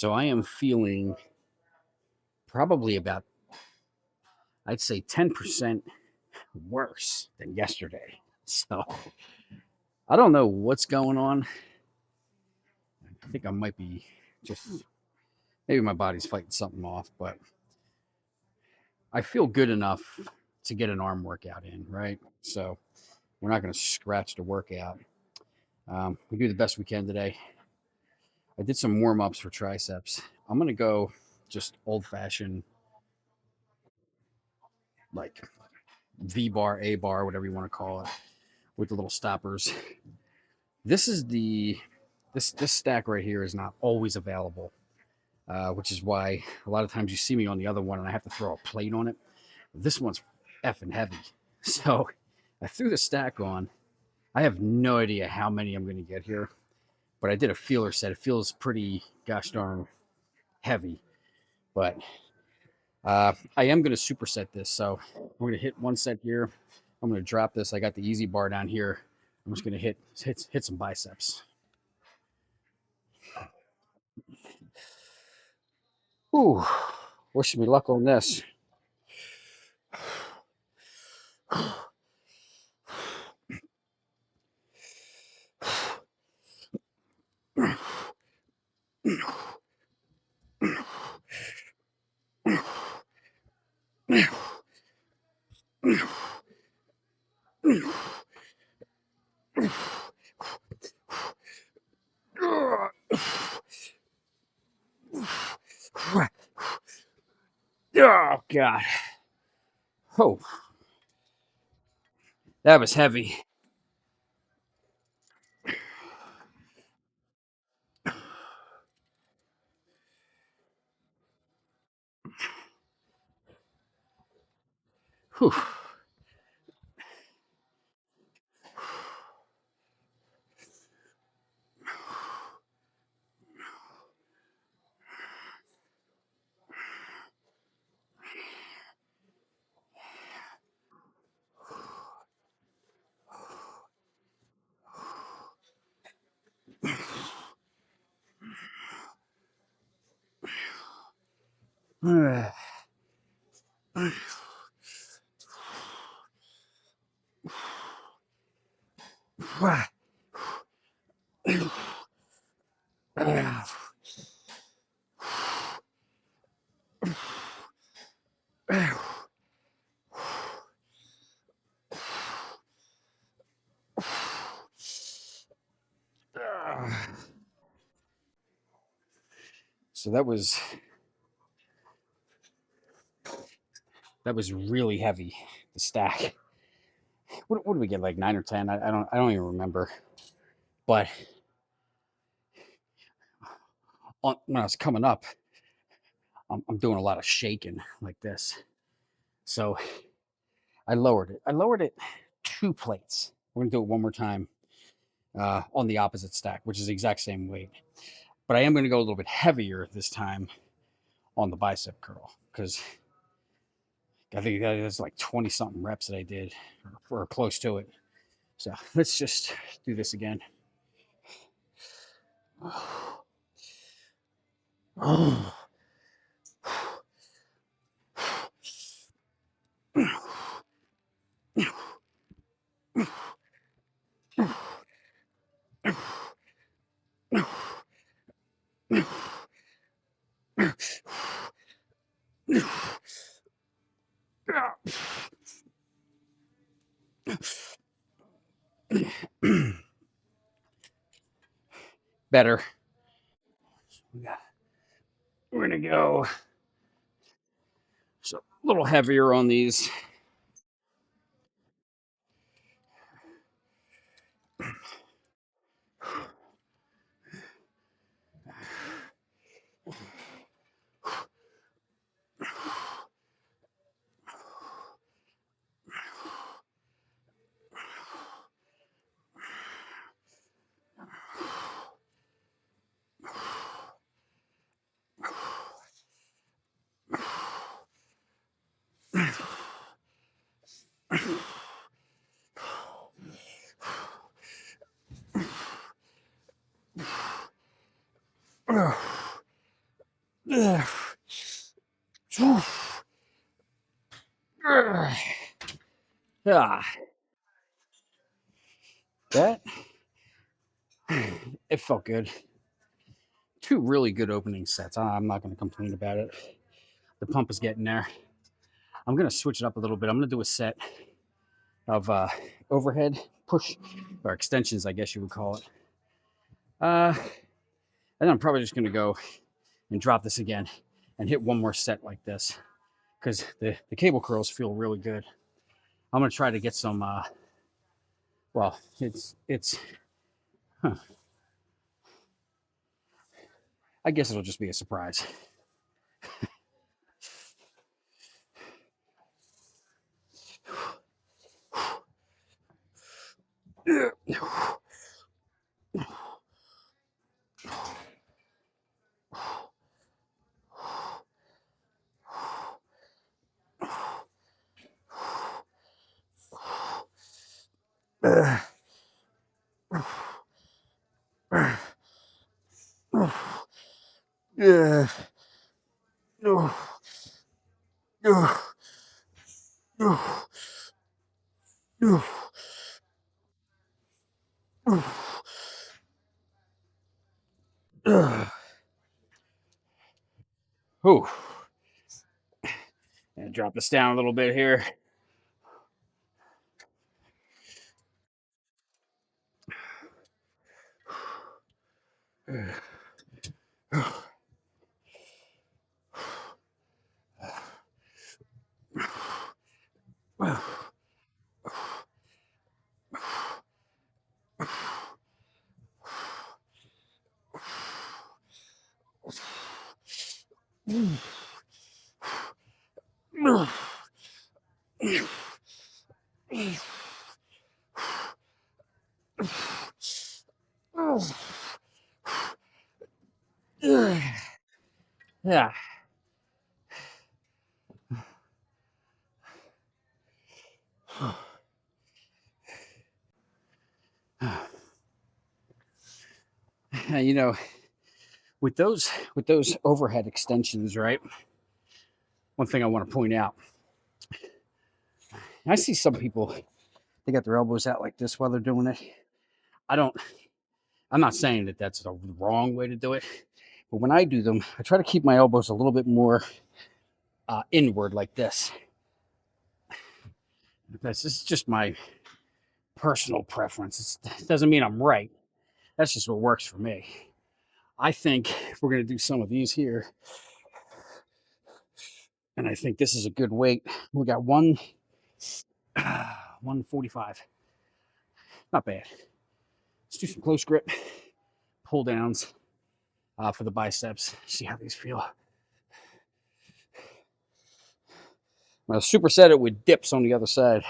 So I am feeling probably about, I'd say 10% worse than yesterday. So I don't know what's going on. I think I might be just, maybe my body's fighting something off, but I feel good enough to get an arm workout in, right? So we're not going to scratch the workout. We do the best we can today. I did some warm ups for triceps. I'm going to go just old fashioned, like V bar, A bar, whatever you want to call it, with the little stoppers. This is the this stack right here is not always available, which is why a lot of times you see me on the other one and I have to throw a plate on it. This one's effing heavy, so I threw the stack on. I have no idea how many I'm going to get here, but I did a feeler set. It feels pretty gosh darn heavy, but I am going to superset this. So I'm going to hit one set here. I'm going to drop this. I got the easy bar down here. I'm just going to hit some biceps. Ooh, wish me luck on this. Oh God. Oh, that was heavy. Whew. So that was really heavy. The stack. What did we get? Like 9 or 10? I don't even remember. But when I was coming up, I'm doing a lot of shaking like this. So I lowered it. I lowered it 2 plates. We're gonna do it one more time on the opposite stack, which is the exact same weight. But I am gonna go a little bit heavier this time on the bicep curl because I think that's like 20 something reps that I did or close to it. So let's just do this again. Oh. Better. We're gonna go so a little heavier on these. Ah, that it felt good. Two really good opening sets. I'm not going to complain about it. The pump is getting there. I'm going to switch it up a little bit. I'm going to do a set of overhead push or extensions, I guess you would call it. And I'm probably just going to go and drop this again and hit one more set like this because the cable curls feel really good. I'm going to try to get some, well, huh. I guess it'll just be a surprise. Ooh. And drop this down a little bit here. Yeah. You know, with those overhead extensions, right? One thing I want to point out, I see some people they got their elbows out like this while they're doing it. I don't. I'm not saying that that's the wrong way to do it, but when I do them, I try to keep my elbows a little bit more inward like this. This is just my personal preference. It doesn't mean I'm right. That's just what works for me. I think we're going to do some of these here, and I think this is a good weight. We got 145. Not bad. Let's do some close grip pull downs for the biceps. See how these feel. I'm going to superset it with dips on the other side.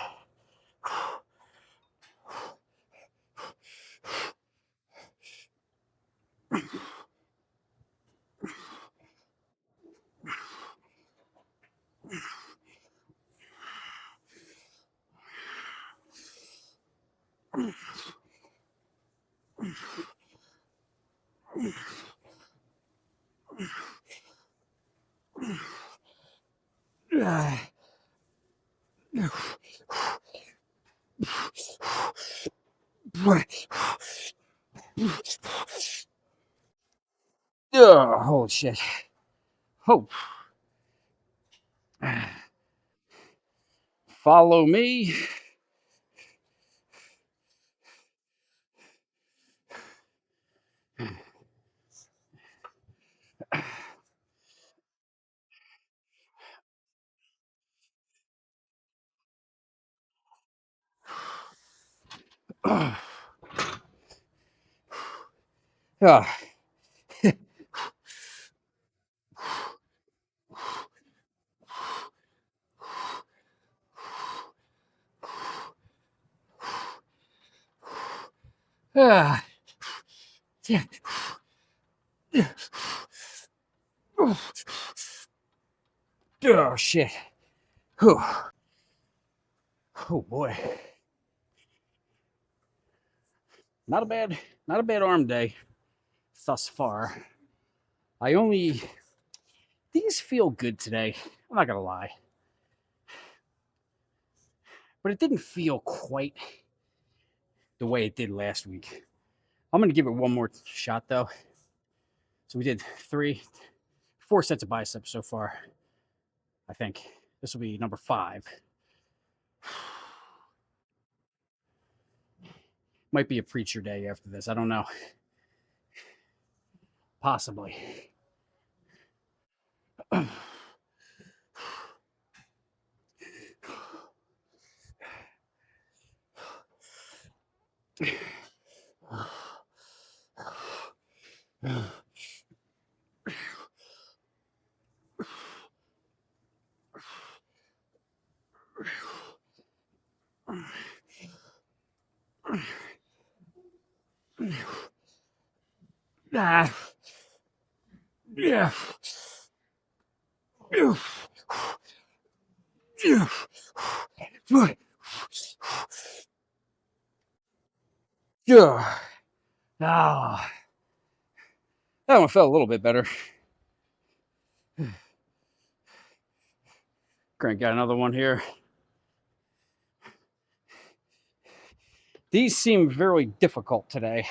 Oh, holy shit. Oh. Follow me. Oh. Ah. Yeah. Oh shit. Whew. Oh boy. Not a bad arm day thus far. I only These feel good today. I'm not gonna lie, but it didn't feel quite the way it did last week. I'm gonna give it one more shot though. So we did 4 sets of biceps so far. I think this will be number 5. Might be a preacher day after this. I don't know. Possibly. Yeah. Yeah. Yeah. Ah, that one felt a little bit better. Crank got another one here. These seem very difficult today.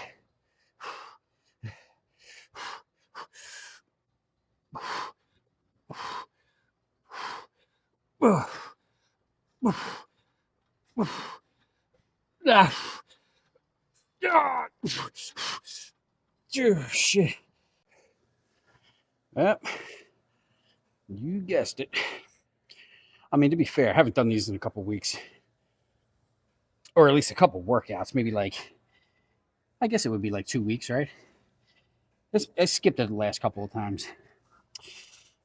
Shit. Yep. You guessed it. I mean, to be fair, I haven't done these in a couple weeks. Or at least a couple workouts. Maybe like, I guess it would be like 2 weeks, right? I skipped it the last couple of times.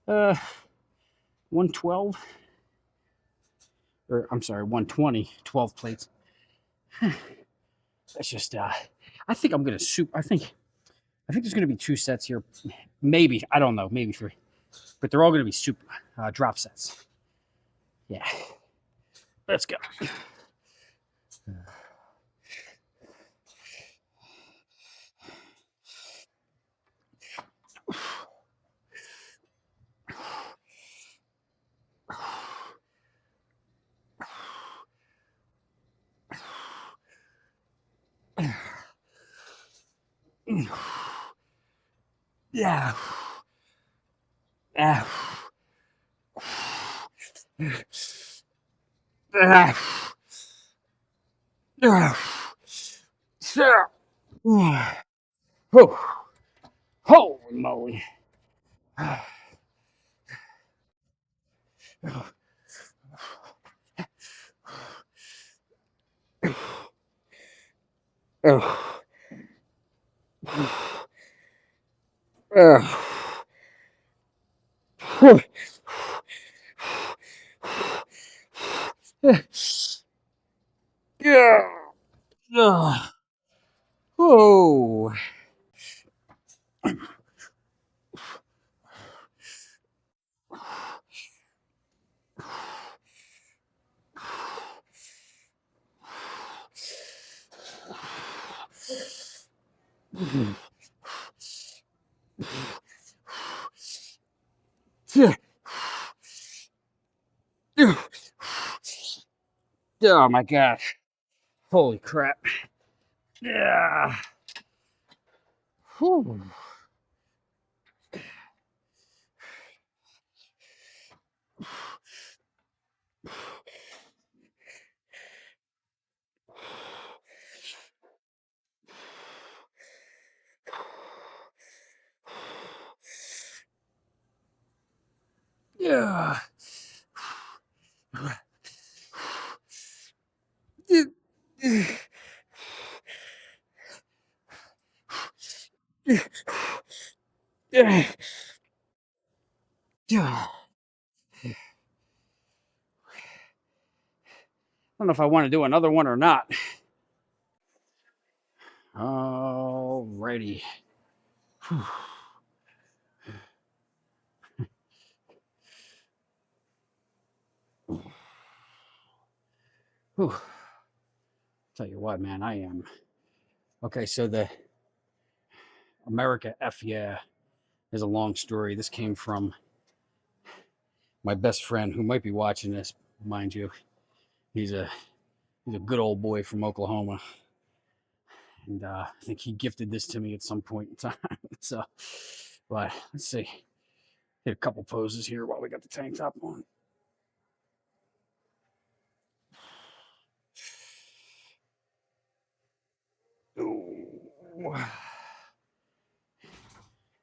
112. Or, I'm sorry, 120. 12 plates. That's just, I think I'm going to I think there's going to be 2 sets here. Maybe. I don't know. Maybe 3. But they're all going to be drop sets. Yeah. Let's go. Yeah. Yeah. Holy moly. Oh. Oh my god. Holy crap. Yeah. Whew. Yeah. I don't know if I want to do another one or not. Alrighty. Whew. Tell you what, man, I am. Okay, so the America F yeah is a long story. This came from My best friend, who might be watching this, mind you, he's a good old boy from Oklahoma, and I think he gifted this to me at some point in time. So, but let's see, hit a couple poses here while we got the tank top on. Ooh.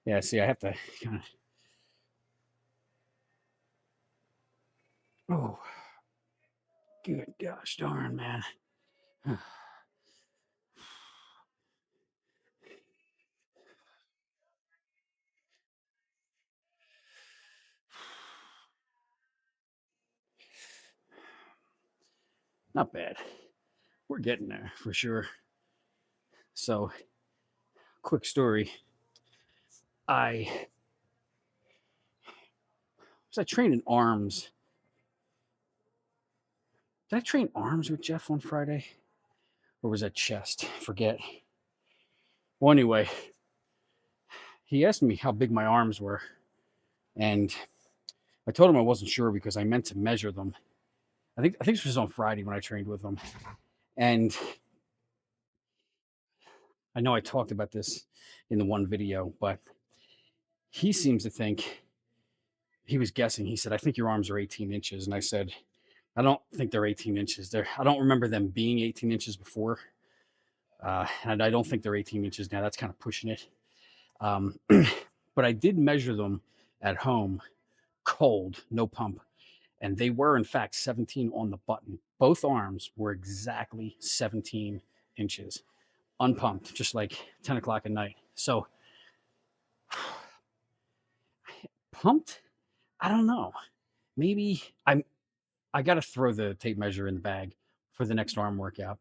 Yeah, see, I have to kind of. Oh, good gosh darn, man. Not bad. We're getting there for sure. So, quick story. I was I training arms. Did I train arms with Jeff on Friday? Or was that chest? Forget. Well, anyway, he asked me how big my arms were. And I told him I wasn't sure because I meant to measure them. I think this was on Friday when I trained with him. And I know I talked about this in the one video, but he seems to think he was guessing. He said, I think your arms are 18 inches. And I said, I don't think they're 18 inches. I don't remember them being 18 inches before. And I don't think they're 18 inches now. That's kind of pushing it. But I did measure them at home, cold, no pump. And they were, in fact, 17 on the button. Both arms were exactly 17 inches, unpumped, just like 10 o'clock at night. So, pumped? I don't know. Maybe I got to throw the tape measure in the bag for the next arm workout.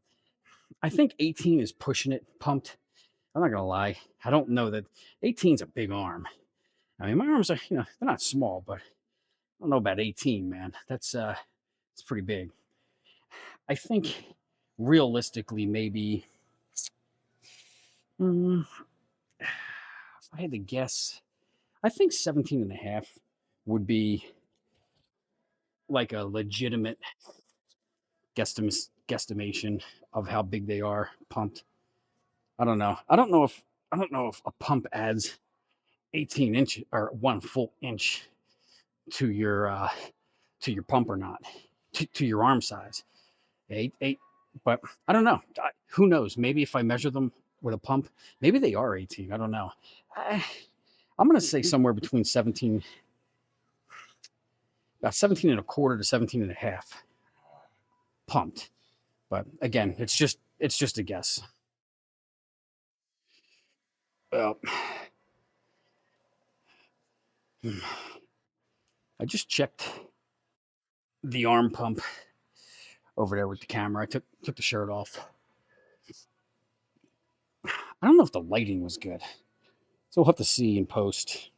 I think 18 is pushing it pumped. I'm not gonna lie. I don't know that 18 is a big arm. I mean, my arms are, they're not small, but I don't know about 18, man. It's pretty big. I think realistically, maybe, mm, if I had to guess, I think 17 and a half would be like a legitimate guesstimation of how big they are pumped. I don't know. I don't know if a pump adds 18 inch or 1 full inch to your pump or not, to your arm size. Eight, but I don't know. Who knows? Maybe if I measure them with a pump, maybe they are 18. I don't know. I'm going to say somewhere between 17, about 17 and a quarter to 17 and a half pumped. But again, it's just a guess. Well, I just checked the arm pump over there with the camera. I took the shirt off. I don't know if the lighting was good, so we'll have to see in post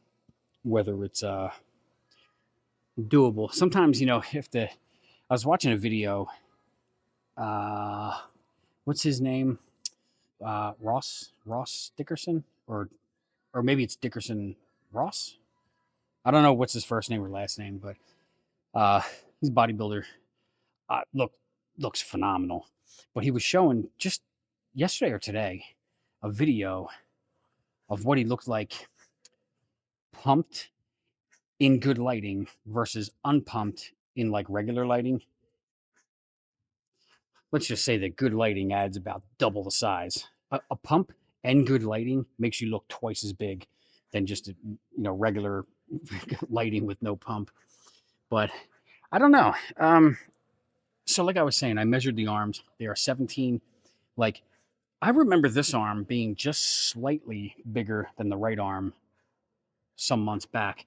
whether it's doable. Sometimes if the I was watching a video. Uh, what's his name? Ross Dickerson, or maybe it's Dickerson Ross. I don't know what's his first name or last name, but uh, he's a bodybuilder. Uh, look looks phenomenal. But he was showing just yesterday or today a video of what he looked like pumped in good lighting versus unpumped in like regular lighting. Let's just say that good lighting adds about double the size. A pump and good lighting makes you look twice as big than just regular lighting with no pump. But I don't know. So like I was saying, I measured the arms. They are 17. Like I remember this arm being just slightly bigger than the right arm some months back,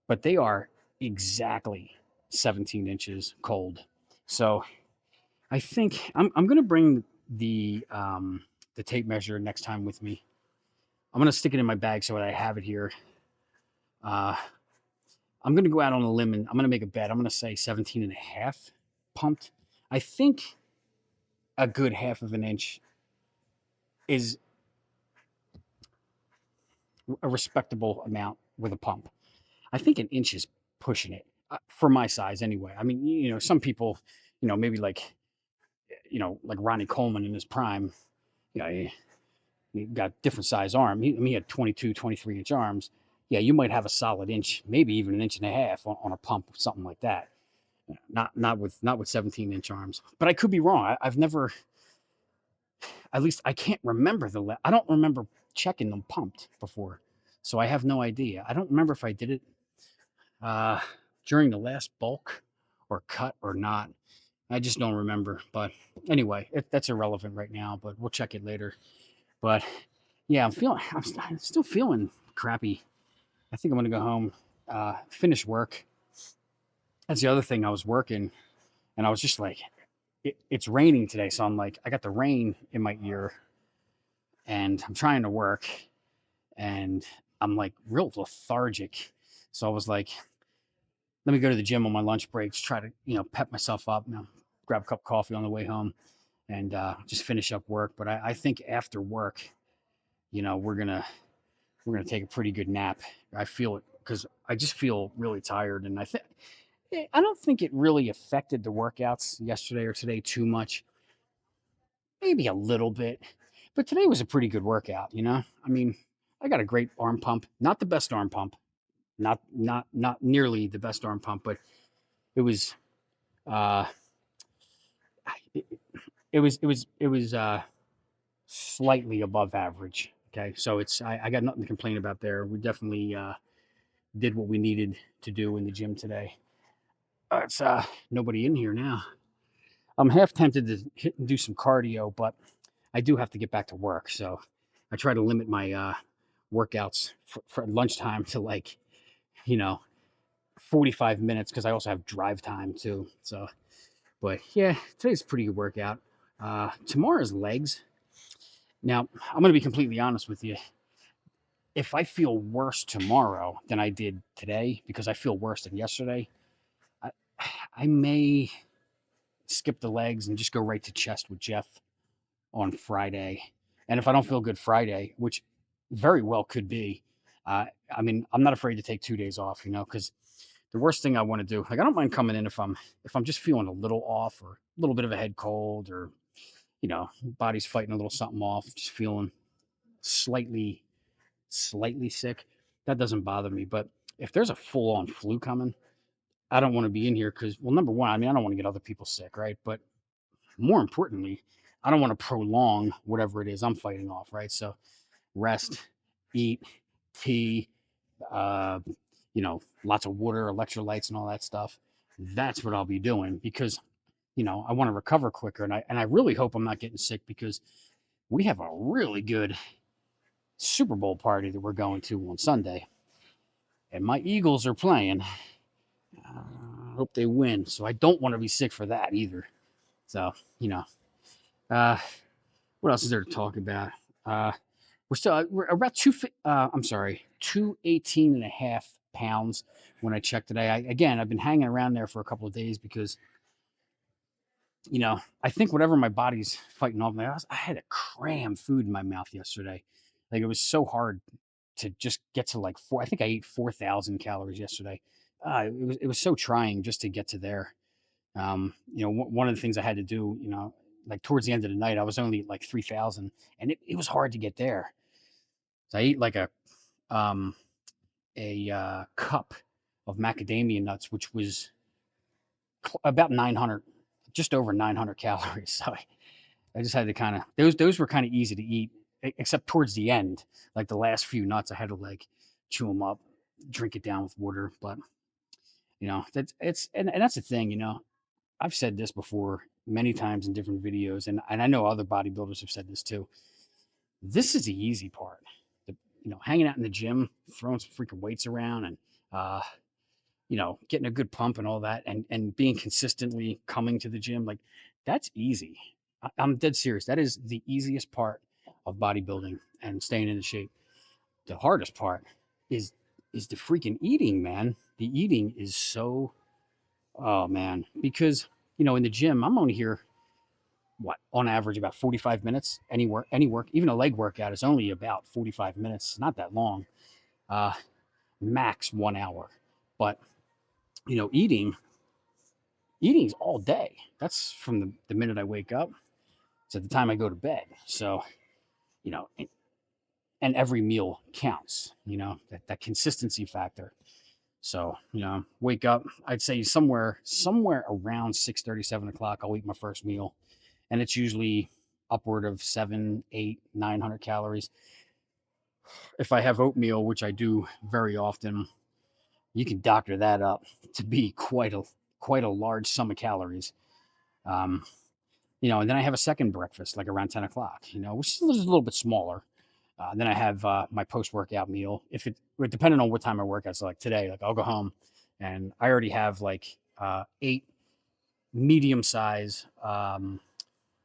but they are exactly 17 inches cold. So I think I'm gonna bring the tape measure next time with me. I'm gonna stick it in my bag so that I have it here. Uh, I'm gonna go out on a limb and I'm gonna make a bet. I'm gonna say 17 and a half pumped. I think a good half of an inch is a respectable amount with a pump. I think an inch is pushing it. for my size anyway. I mean, some people, maybe like, like Ronnie Coleman in his prime, he got different size arm. He had 22, 23-inch arms. Yeah, you might have a solid inch, maybe even an inch and a half on a pump, something like that. Not with 17-inch arms. But I could be wrong. I've never, at least I can't remember I don't remember checking them pumped before, so I have no idea. I don't remember if I did it uh, during the last bulk or cut or not. I just don't remember. But anyway, that's irrelevant right now. But we'll check it later. But yeah, I'm still feeling crappy. I think I'm gonna go home, finish work. That's the other thing. I was working, and I was just like, it's raining today, so I'm like, I got the rain in my ear, and I'm trying to work, and I'm like real lethargic. So I was like, let me go to the gym on my lunch breaks, try to pep myself up, grab a cup of coffee on the way home, and just finish up work. But I think after work, we're gonna take a pretty good nap. I feel it because I just feel really tired, and I don't think it really affected the workouts yesterday or today too much. Maybe a little bit, but today was a pretty good workout. I mean, I got a great arm pump, not the best arm pump, not nearly the best arm pump, but it was uh, it, it was slightly above average. Okay, so I got nothing to complain about there. We definitely did what we needed to do in the gym today. It's nobody in here now. I'm half tempted to hit and do some cardio, but I do have to get back to work. So I try to limit my workouts for lunchtime to like, you know, 45 minutes because I also have drive time too. So, but yeah, today's a pretty good workout. Tomorrow's legs. Now, I'm going to be completely honest with you. If I feel worse tomorrow than I did today, because I feel worse than yesterday, I, I may skip the legs and just go right to chest with Jeff on Friday. And if I don't feel good Friday, which very well could be, I mean, I'm not afraid to take 2 days off, because the worst thing I want to do, like, I don't mind coming in if I'm just feeling a little off or a little bit of a head cold or body's fighting a little something off, just feeling slightly sick. That doesn't bother me. But if there's a full on flu coming, I don't want to be in here because, well, number one, I mean, I don't want to get other people sick, right? But more importantly, I don't want to prolong whatever it is I'm fighting off, right? So rest, eat, tea, lots of water, electrolytes, and all that stuff. That's what I'll be doing because I want to recover quicker, and I really hope I'm not getting sick because we have a really good Super Bowl party that we're going to on Sunday, and my Eagles are playing. I hope they win, so I don't want to be sick for that either. So uh, what else is there to talk about? We're about I'm sorry, 218 and a half pounds when I checked today. I've been hanging around there for a couple of days because I think whatever my body's fighting off, I had to cram food in my mouth yesterday. Like, it was so hard to just get to like four. I think I ate 4,000 calories yesterday. It was so trying just to get to there. One of the things I had to do, like towards the end of the night, I was only at like 3,000, and it was hard to get there. So I ate like um, a cup of macadamia nuts, which was about 900, just over 900 calories. So I just had to kind of those were kind of easy to eat, except towards the end, like the last few nuts, I had to like chew them up, drink it down with water. But and that's the thing. I've said this before many times in different videos, and I know other bodybuilders have said this too. This is the easy part. The, hanging out in the gym, throwing some freaking weights around, and uh, getting a good pump and all that, and being consistently coming to the gym, like, that's easy. I'm dead serious. That is the easiest part of bodybuilding and staying in shape. The hardest part is the freaking eating, man. The eating is so, oh man, because in the gym I'm only here, what, on average about 45 minutes. Any work, even a leg workout is only about 45 minutes. Not that long. uh Max 1 hour. But Eating's all day. That's from the minute I wake up to the time I go to bed. So, you know, and every meal counts, that consistency factor. So, wake up, I'd say somewhere around 6:30, 7 o'clock, I'll eat my first meal. And it's usually upward of 7, 8, 900 calories. If I have oatmeal, which I do very often, you can doctor that up to be quite a large sum of calories. Um, and then I have a second breakfast, like around 10 o'clock, which is a little bit smaller. Then I have my post workout meal. Depending on what time I work out, so like today, like I'll go home and I already have like 8 medium size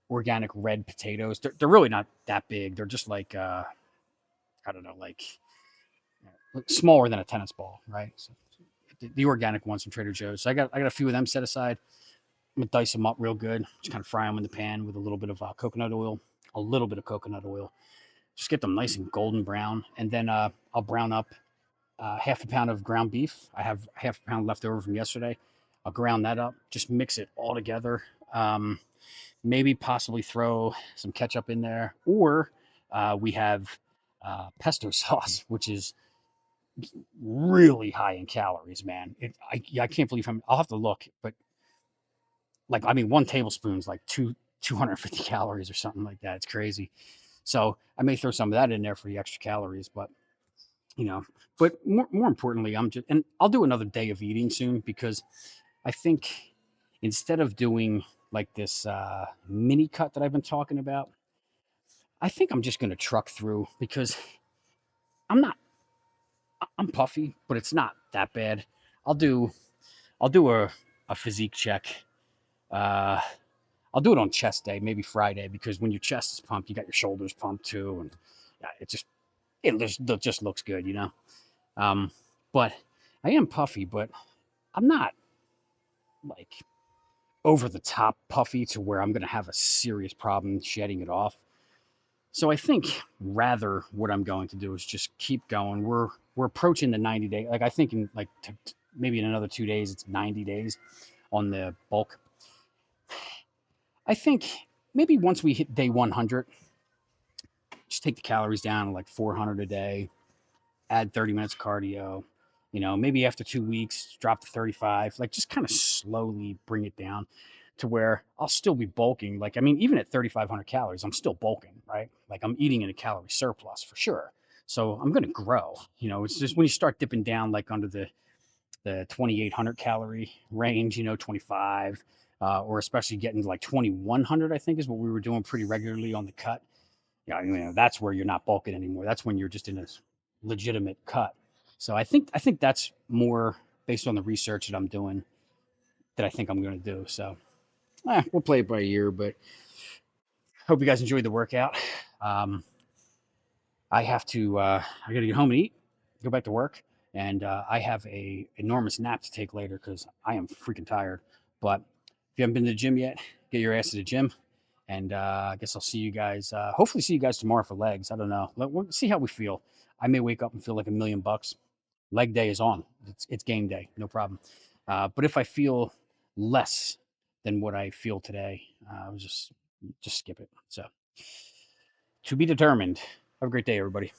organic red potatoes. They're really not that big. They're just like, I don't know, like smaller than a tennis ball, right? So the organic ones from Trader Joe's. So I got a few of them set aside. I'm gonna dice them up real good. Just kind of fry them in the pan with a little bit of coconut oil, a little bit of coconut oil. Just get them nice and golden brown, and then I'll brown up half a pound of ground beef. I have half a pound left over from yesterday. I'll ground that up. Just mix it all together. Maybe possibly throw some ketchup in there, or we have pesto sauce, which is really high in calories, man. I can't believe I'll have to look, but like I mean, 1 tablespoon is like 250 calories or something like that. It's crazy. So I may throw some of that in there for the extra calories, but you know, but more importantly, and I'll do another day of eating soon because I think instead of doing like this mini cut that I've been talking about, I think I'm just going to truck through because I'm not I'm puffy, but it's not that bad. I'll do I'll do a physique check. Uh, I'll do it on chest day, maybe Friday, because when your chest is pumped, you got your shoulders pumped too, and yeah, it just looks good. Um, but I am puffy, but I'm not like over the top puffy to where I'm going to have a serious problem shedding it off. So I think rather what I'm going to do is just keep going. We're approaching the 90 day. Like I think in like maybe in another 2 days, it's 90 days on the bulk. I think maybe once we hit day 100, just take the calories down to like 400 a day, add 30 minutes of cardio. Maybe after 2 weeks, drop to 35, like just kind of slowly bring it down to where I'll still be bulking. Like, I mean, even at 3,500 calories, I'm still bulking, right? Like I'm eating in a calorie surplus for sure. So I'm going to grow. It's just when you start dipping down, like under the 2,800 calorie range, 25, or especially getting to like 2,100, I think is what we were doing pretty regularly on the cut. Yeah, that's where you're not bulking anymore. That's when you're just in a legitimate cut. So I think that's more based on the research that I'm doing that I think I'm going to do. So we'll play it by ear, but hope you guys enjoyed the workout. Um, I got to get home and eat, go back to work, and I have a enormous nap to take later because I am freaking tired. But if you haven't been to the gym yet, get your ass to the gym. And I guess I'll see you guys. Hopefully, see you guys tomorrow for legs. I don't know. We'll see how we feel. I may wake up and feel like $1,000,000. Leg day is on. It's game day. No problem. But if I feel less than what I feel today, just skip it. So to be determined. Have a great day, everybody.